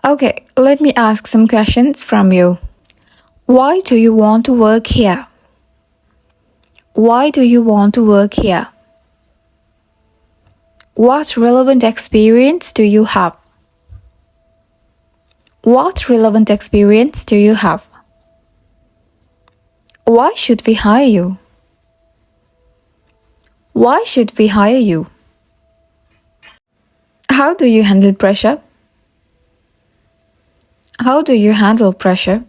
Okay, let me ask some questions from you. Why do you want to work here? Why do you want to work here? What relevant experience do you have? What relevant experience do you have? Why should we hire you? Why should we hire you? How do you handle pressure? How do you handle pressure?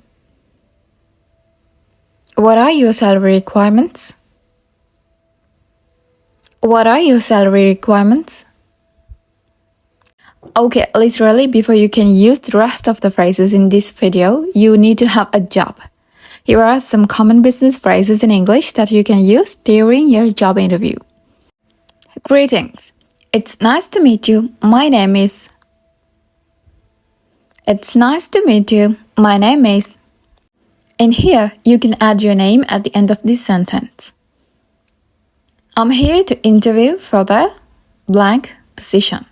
What are your salary requirements? What are your salary requirements? Okay, literally, before you can use the rest of the phrases in this video, you need to have a job. Here are some common business phrases in English that you can use during your job interview. Greetings. It's nice to meet you. My name is. It's nice to meet you. My name is. In here, you can add your name at the end of this sentence. I'm here to interview for the blank position.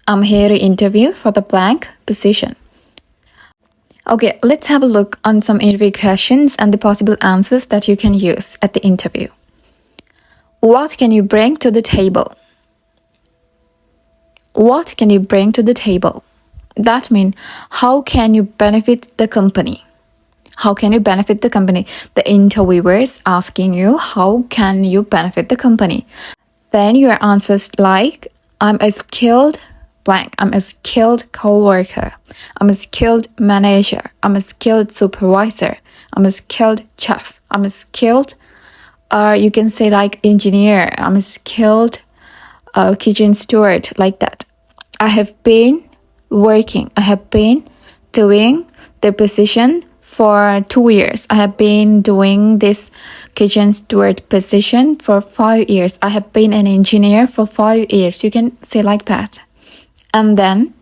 I'm here to interview for the blank position. Okay, let's have a look on some interview questions and the possible answers that you can use at the interview. What can you bring to the table? What can you bring to the table? That means, how can you benefit the company? How can you benefit the company? The interviewer is asking you, how can you benefit the company? Then your answers like, I'm a skilled blank. I'm a skilled co-worker. I'm a skilled manager. I'm a skilled supervisor. I'm a skilled chef. I'm a skilled, you can say like engineer. I'm a skilled kitchen steward, like that. I have been doing the position for 2 years. I have been doing this kitchen steward position for 5 years. I have been an engineer for 5 years. You can say like that. And then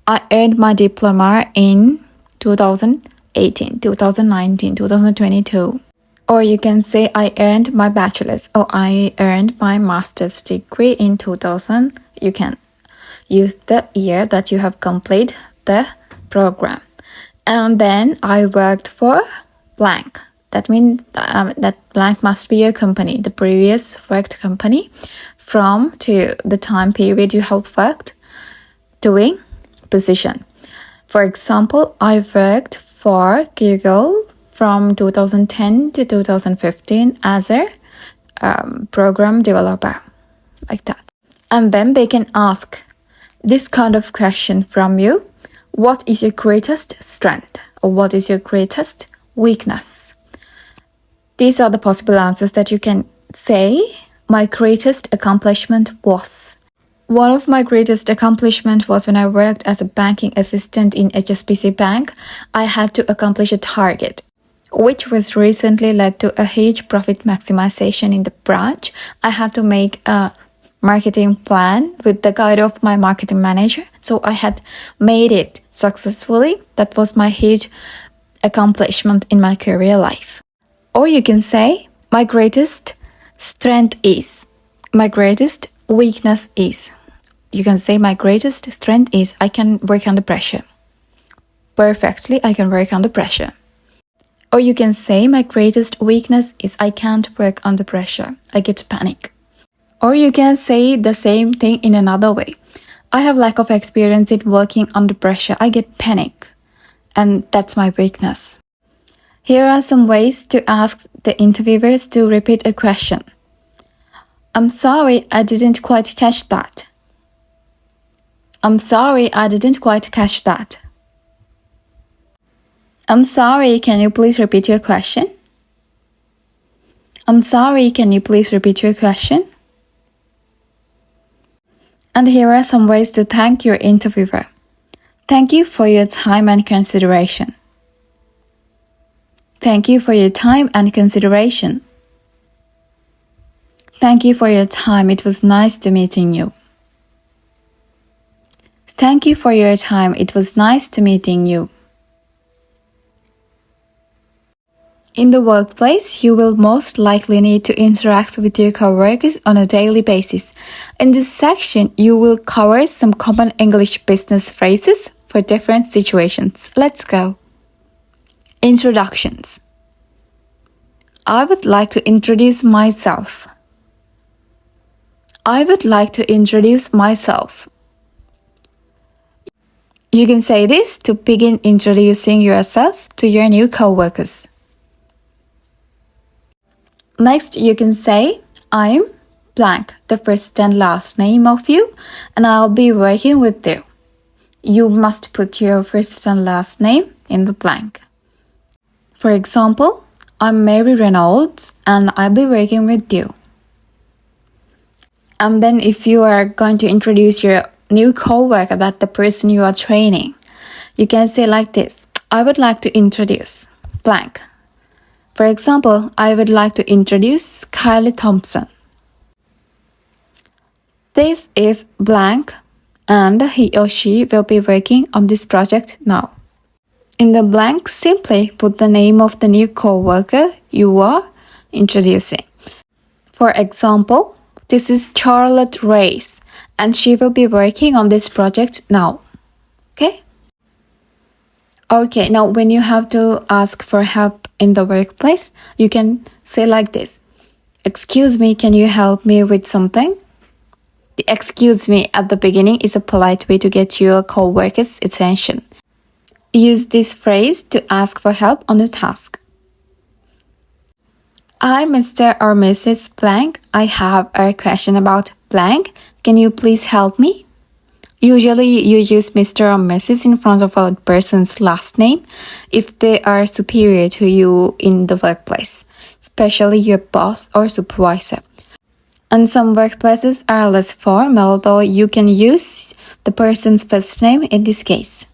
I earned my diploma in 2018, 2019, 2022. Or you can say I earned my bachelor's or I earned my master's degree in 2000. You can use the year that you have completed the program. And then I worked for blank. That means that blank must be your company, the previous worked company, from to the time period you have worked doing position. For example, I worked for Google from 2010 to 2015 as a program developer, like that. And then they can ask this kind of question from you. What is your greatest strength? Or what is your greatest weakness? These are the possible answers that you can say. My greatest accomplishment was. One of my greatest accomplishments was when I worked as a banking assistant in HSBC Bank. I had to accomplish a target, which was recently led to a huge profit maximization in the branch. I had to make a marketing plan with the guide of my marketing manager. So I had made it successfully. That was my huge accomplishment in my career life. Or you can say, my greatest strength is. My greatest weakness is. You can say my greatest strength is I can work under pressure. Perfectly, I can work under pressure. Or you can say my greatest weakness is I can't work under pressure. I get panic. Or you can say the same thing in another way. I have lack of experience in working under pressure. I get panic. And that's my weakness. Here are some ways to ask the interviewers to repeat a question. I'm sorry, I didn't quite catch that. I'm sorry, I didn't quite catch that. I'm sorry, can you please repeat your question? I'm sorry, can you please repeat your question? And here are some ways to thank your interviewer. Thank you for your time and consideration. Thank you for your time and consideration. Thank you for your time. It was nice to meeting you. Thank you for your time. It was nice to meeting you. In the workplace, you will most likely need to interact with your coworkers on a daily basis. In this section, you will cover some common English business phrases for different situations. Let's go. Introductions. I would like to introduce myself. I would like to introduce myself. You can say this to begin introducing yourself to your new coworkers. Next, you can say, I'm blank, the first and last name of you, and I'll be working with you. You must put your first and last name in the blank. For example, I'm Mary Reynolds, and I'll be working with you. And then if you are going to introduce your new coworker, that the person you are training, you can say like this, I would like to introduce blank. For example, I would like to introduce Kylie Thompson. This is blank, and he or she will be working on this project now. In the blank, simply put the name of the new coworker you are introducing. For example, this is Charlotte Race, and she will be working on this project now. Okay, now when you have to ask for help in the workplace, you can say like this. Excuse me, can you help me with something? The excuse me at the beginning is a polite way to get your coworker's attention. Use this phrase to ask for help on a task. Hi, Mr. or Mrs. Blank. I have a question about blank. Can you please help me? Usually, you use Mr. or Mrs. in front of a person's last name if they are superior to you in the workplace, especially your boss or supervisor. And some workplaces are less formal, though you can use the person's first name in this case.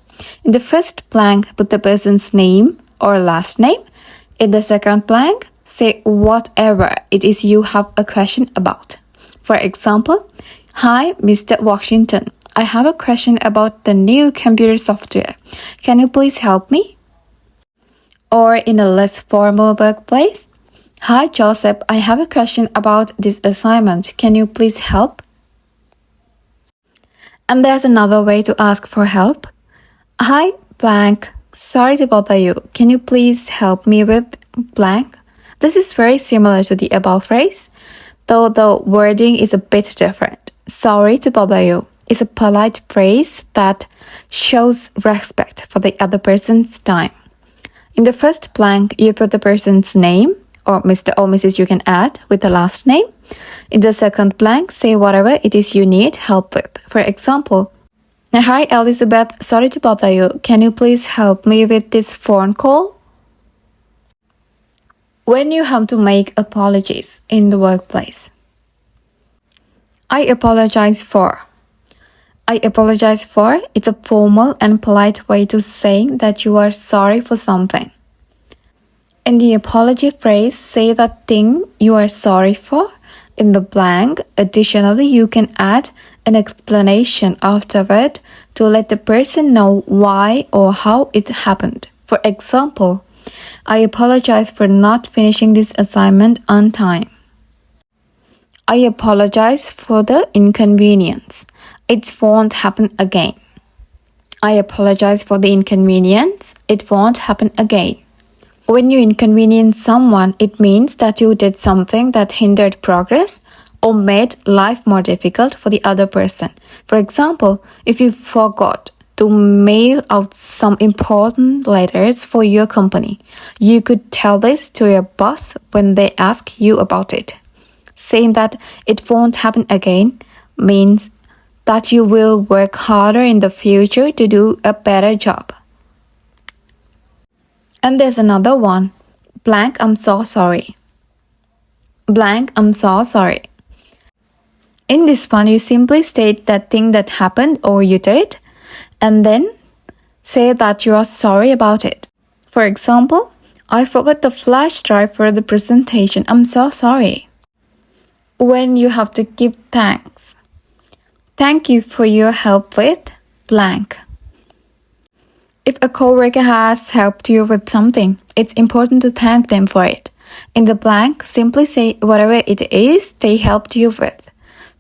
In the first blank, put the person's name or last name. In the second blank, say whatever it is you have a question about. For example, hi, Mr. Washington. I have a question about the new computer software. Can you please help me? Or in a less formal workplace, hi, Joseph. I have a question about this assignment. Can you please help? And there's another way to ask for help. Hi, blank. Sorry to bother you. Can you please help me with blank? This is very similar to the above phrase, though the wording is a bit different. Sorry to bother you is a polite phrase that shows respect for the other person's time. In the first blank, you put the person's name, or Mr. or Mrs. you can add with the last name. In the second blank, say whatever it is you need help with. For example, hi Elizabeth, sorry to bother you. Can you please help me with this phone call? When you have to make apologies in the workplace. I apologize for. I apologize for, it's a formal and polite way to saying that you are sorry for something. In the apology phrase, say that thing you are sorry for in the blank. Additionally, you can add an explanation afterward to let the person know why or how it happened. For example, I apologize for not finishing this assignment on time. I apologize for the inconvenience. It won't happen again. I apologize for the inconvenience. It won't happen again. When you inconvenience someone, it means that you did something that hindered progress or made life more difficult for the other person. For example, if you forgot to mail out some important letters for your company, you could tell this to your boss when they ask you about it. Saying that it won't happen again means that you will work harder in the future to do a better job. And there's another one. Blank, I'm so sorry. Blank, I'm so sorry. In this one, you simply state that thing that happened or you did, and then say that you are sorry about it. For example, I forgot the flash drive for the presentation. I'm so sorry. When you have to give thanks. Thank you for your help with blank. If a coworker has helped you with something, it's important to thank them for it. In the blank, simply say whatever it is they helped you with.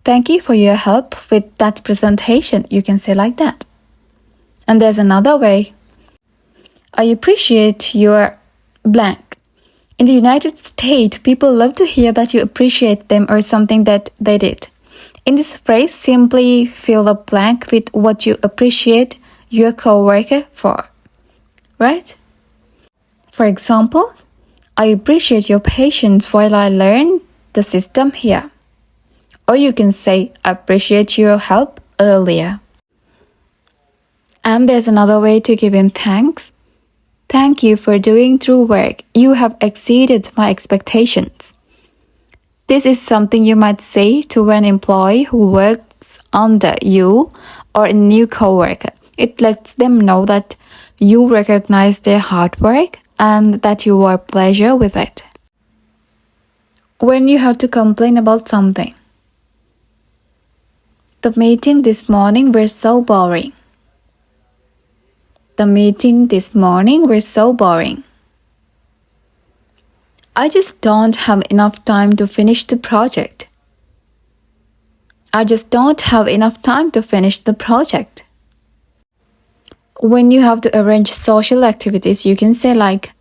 Thank you for your help with that presentation. You can say like that. And there's another way. I appreciate your blank. In the United States, people love to hear that you appreciate them or something that they did. In this phrase, simply fill the blank with what you appreciate your coworker for. Right? For example, I appreciate your patience while I learn the system here. Or you can say, I appreciate your help earlier. And there's another way to give him thanks. Thank you for doing true work. You have exceeded my expectations. This is something you might say to an employee who works under you or a new coworker. It lets them know that you recognize their hard work and that you are pleasure with it. When you have to complain about something. The meeting this morning was so boring. The meeting this morning was so boring. I just don't have enough time to finish the project. I just don't have enough time to finish the project. When you have to arrange social activities, you can say like,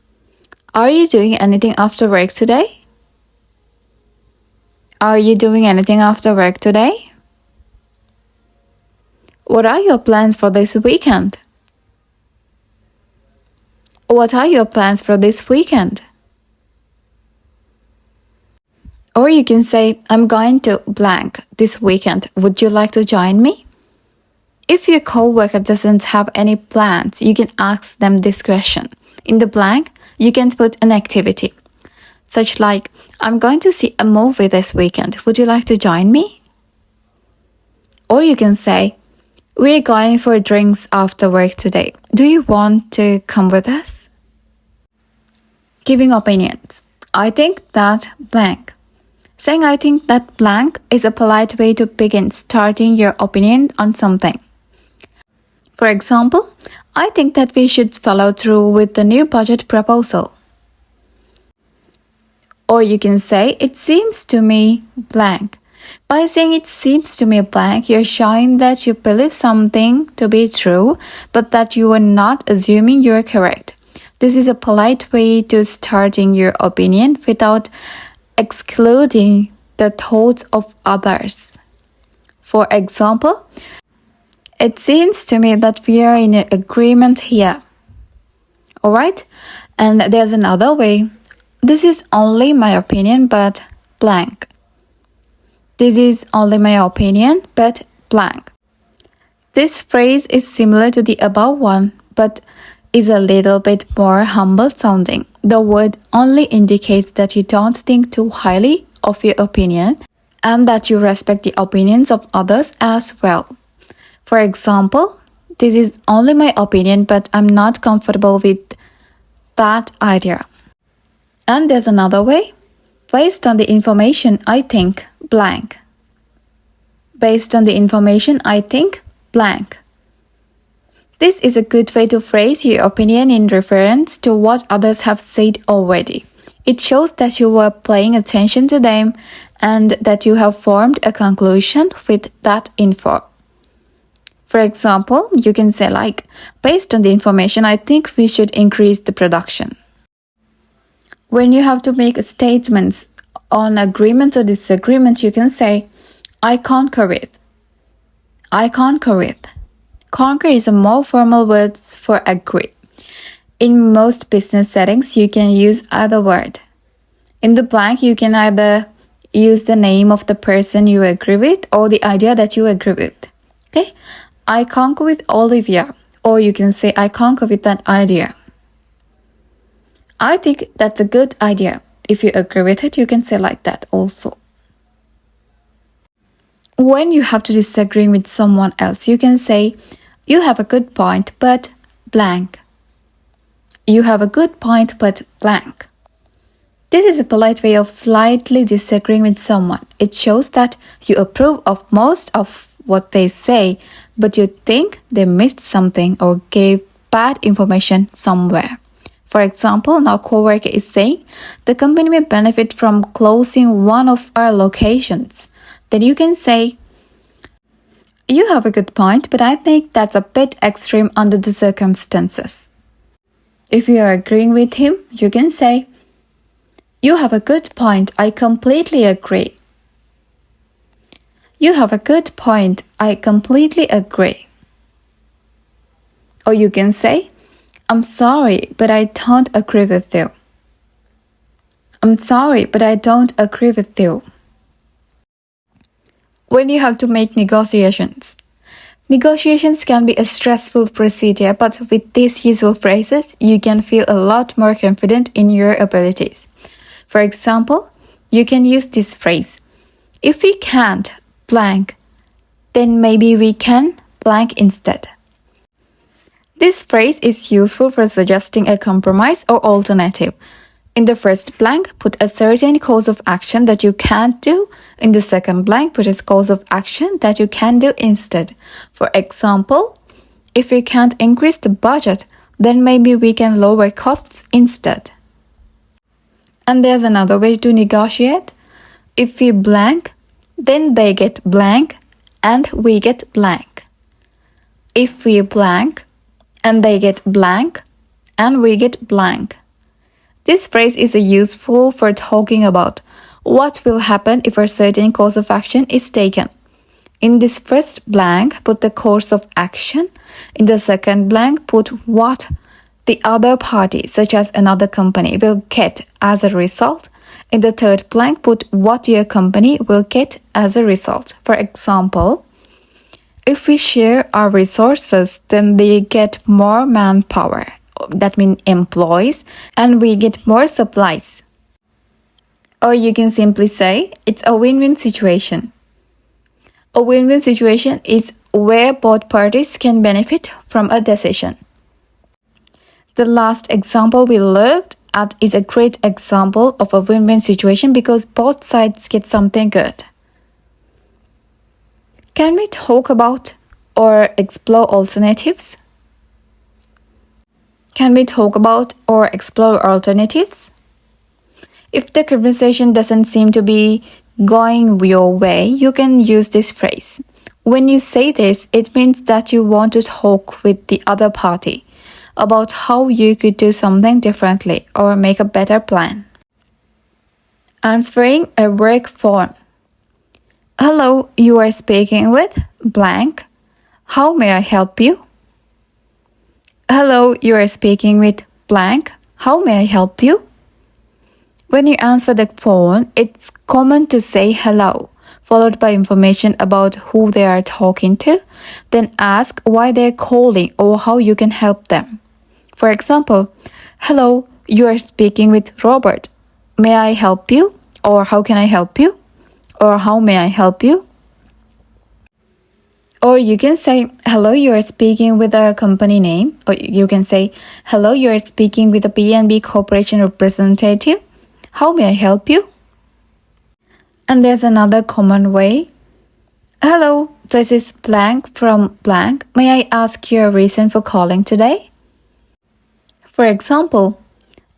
are you doing anything after work today? Are you doing anything after work today? What are your plans for this weekend? What are your plans for this weekend? Or you can say, I'm going to blank this weekend. Would you like to join me? If your coworker doesn't have any plans, you can ask them this question. In the blank, you can put an activity, such like, I'm going to see a movie this weekend. Would you like to join me? Or you can say, we're going for drinks after work today. Do you want to come with us? Giving opinions. I think that blank. Saying I think that blank is a polite way to begin starting your opinion on something. For example, I think that we should follow through with the new budget proposal. Or you can say, it seems to me blank. By saying it seems to me blank, you're showing that you believe something to be true, but that you are not assuming you're correct. This is a polite way to starting your opinion without excluding the thoughts of others. For example, it seems to me that we are in agreement here. Alright? And there's another way. This is only my opinion, but blank. This is only my opinion, but blank. This phrase is similar to the above one, but is a little bit more humble sounding. The word only indicates that you don't think too highly of your opinion and that you respect the opinions of others as well. For example, this is only my opinion, but I'm not comfortable with that idea. And there's another way. Based on the information, I think blank. Based on the information, I think blank. This is a good way to phrase your opinion in reference to what others have said already. It shows that you were paying attention to them and that you have formed a conclusion with that info. For example, you can say like, based on the information, I think we should increase the production. When you have to make statements on agreement or disagreement, you can say, I concur with. I concur with. Concur is a more formal word for agree. In most business settings, you can use either word. In the blank, you can either use the name of the person you agree with or the idea that you agree with. Okay? I concur with Olivia. Or you can say, I concur with that idea. I think that's a good idea. If you agree with it, you can say like that also. When you have to disagree with someone else, you can say, you have a good point, but blank. You have a good point, but blank. This is a polite way of slightly disagreeing with someone. It shows that you approve of most of what they say, but you think they missed something or gave bad information somewhere. For example, now coworker is saying, the company may benefit from closing one of our locations. Then you can say, you have a good point, but I think that's a bit extreme under the circumstances. If you are agreeing with him, you can say, you have a good point, I completely agree. You have a good point, I completely agree. Or you can say, I'm sorry, but I don't agree with you. I'm sorry, but I don't agree with you. When you have to make negotiations. Negotiations can be a stressful procedure, but with these useful phrases, you can feel a lot more confident in your abilities. For example, you can use this phrase, if we can't blank, then maybe we can blank instead. This phrase is useful for suggesting a compromise or alternative. In the first blank, put a certain course of action that you can't do. In the second blank, put a course of action that you can do instead. For example, if we can't increase the budget, then maybe we can lower costs instead. And there's another way to negotiate. If we blank, then they get blank and we get blank. If we blank, and they get blank and we get blank. This phrase is useful for talking about what will happen if a certain course of action is taken. In this first blank, put the course of action. In the second blank, put what the other party, such as another company, will get as a result. In the third blank, put what your company will get as a result. For example, if we share our resources, then they get more manpower. That means employees, and we get more supplies. Or you can simply say, it's a win-win situation. A win-win situation is where both parties can benefit from a decision. The last example we looked at is a great example of a win-win situation because both sides get something good. Can we talk about or explore alternatives? Can we talk about or explore alternatives? If the conversation doesn't seem to be going your way, you can use this phrase. When you say this, it means that you want to talk with the other party about how you could do something differently or make a better plan. Answering a work phone. Hello, you are speaking with blank. How may I help you? Hello, you are speaking with blank. How may I help you? When you answer the phone, it's common to say hello, followed by information about who they are talking to. Then ask why they're calling or how you can help them. For example, hello, you are speaking with Robert. May I help you? Or how can I help you? Or how may I help you? Or you can say, hello, you are speaking with a company name. Or you can say, hello, you are speaking with a BNB Corporation representative. How may I help you? And there's another common way. Hello, this is blank from blank. May I ask your reason for calling today? For example,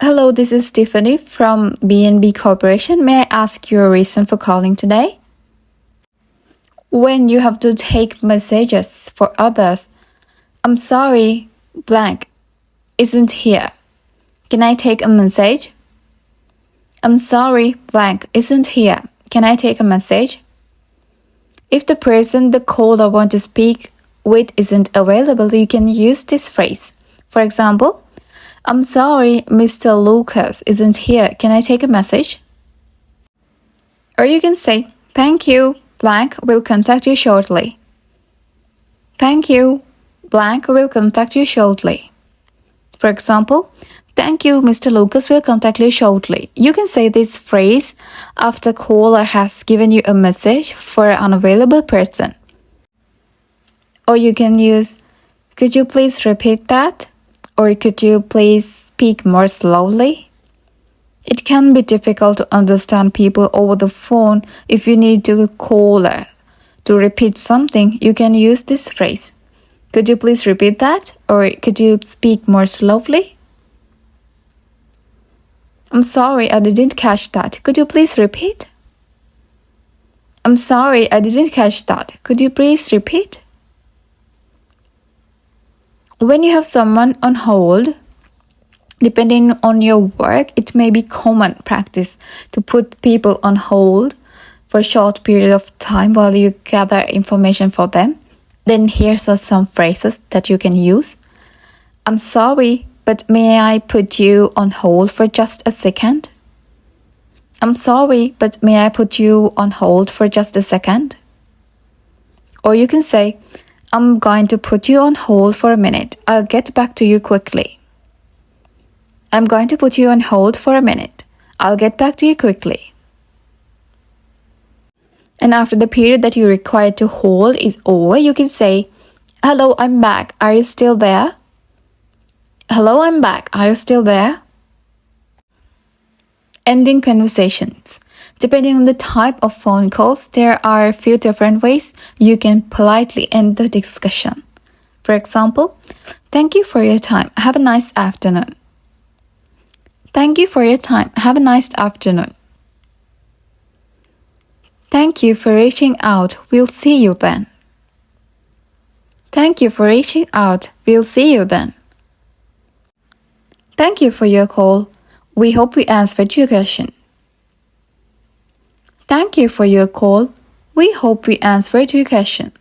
hello, this is Tiffany from BNB Corporation. May I ask your reason for calling today? When you have to take messages for others, I'm sorry, blank isn't here. Can I take a message? I'm sorry, blank isn't here. Can I take a message? If the person the caller wants to speak with isn't available, you can use this phrase. For example, I'm sorry, Mr. Lucas isn't here. Can I take a message? Or you can say, thank you, blank will contact you shortly. Thank you, blank will contact you shortly. For example, thank you, Mr. Lucas will contact you shortly. You can say this phrase after caller has given you a message for an unavailable person. Or you can use, could you please repeat that? Or could you please speak more slowly? It can be difficult to understand people over the phone. If you need to caller to repeat something, you can use this phrase. Could you please repeat that? Or could you speak more slowly? I'm sorry, I didn't catch that. Could you please repeat? I'm sorry, I didn't catch that. Could you please repeat? When you have someone on hold, depending on your work, it may be common practice to put people on hold for a short period of time while you gather information for them. Then here's some phrases that you can use. I'm sorry, but may I put you on hold for just a second? I'm sorry, but may I put you on hold for just a second? Or you can say, I'm going to put you on hold for a minute. I'll get back to you quickly. I'm going to put you on hold for a minute. I'll get back to you quickly. And after the period that you require to hold is over, you can say, hello, I'm back. Are you still there? Hello, I'm back. Are you still there? Ending conversations. Depending on the type of phone calls, there are a few different ways you can politely end the discussion. For example, thank you for your time. Have a nice afternoon. Thank you for your time. Have a nice afternoon. Thank you for reaching out. We'll see you then. Thank you for reaching out. We'll see you then. Thank you for your call. We hope we answered your question. Thank you for your call. We hope we answered your question.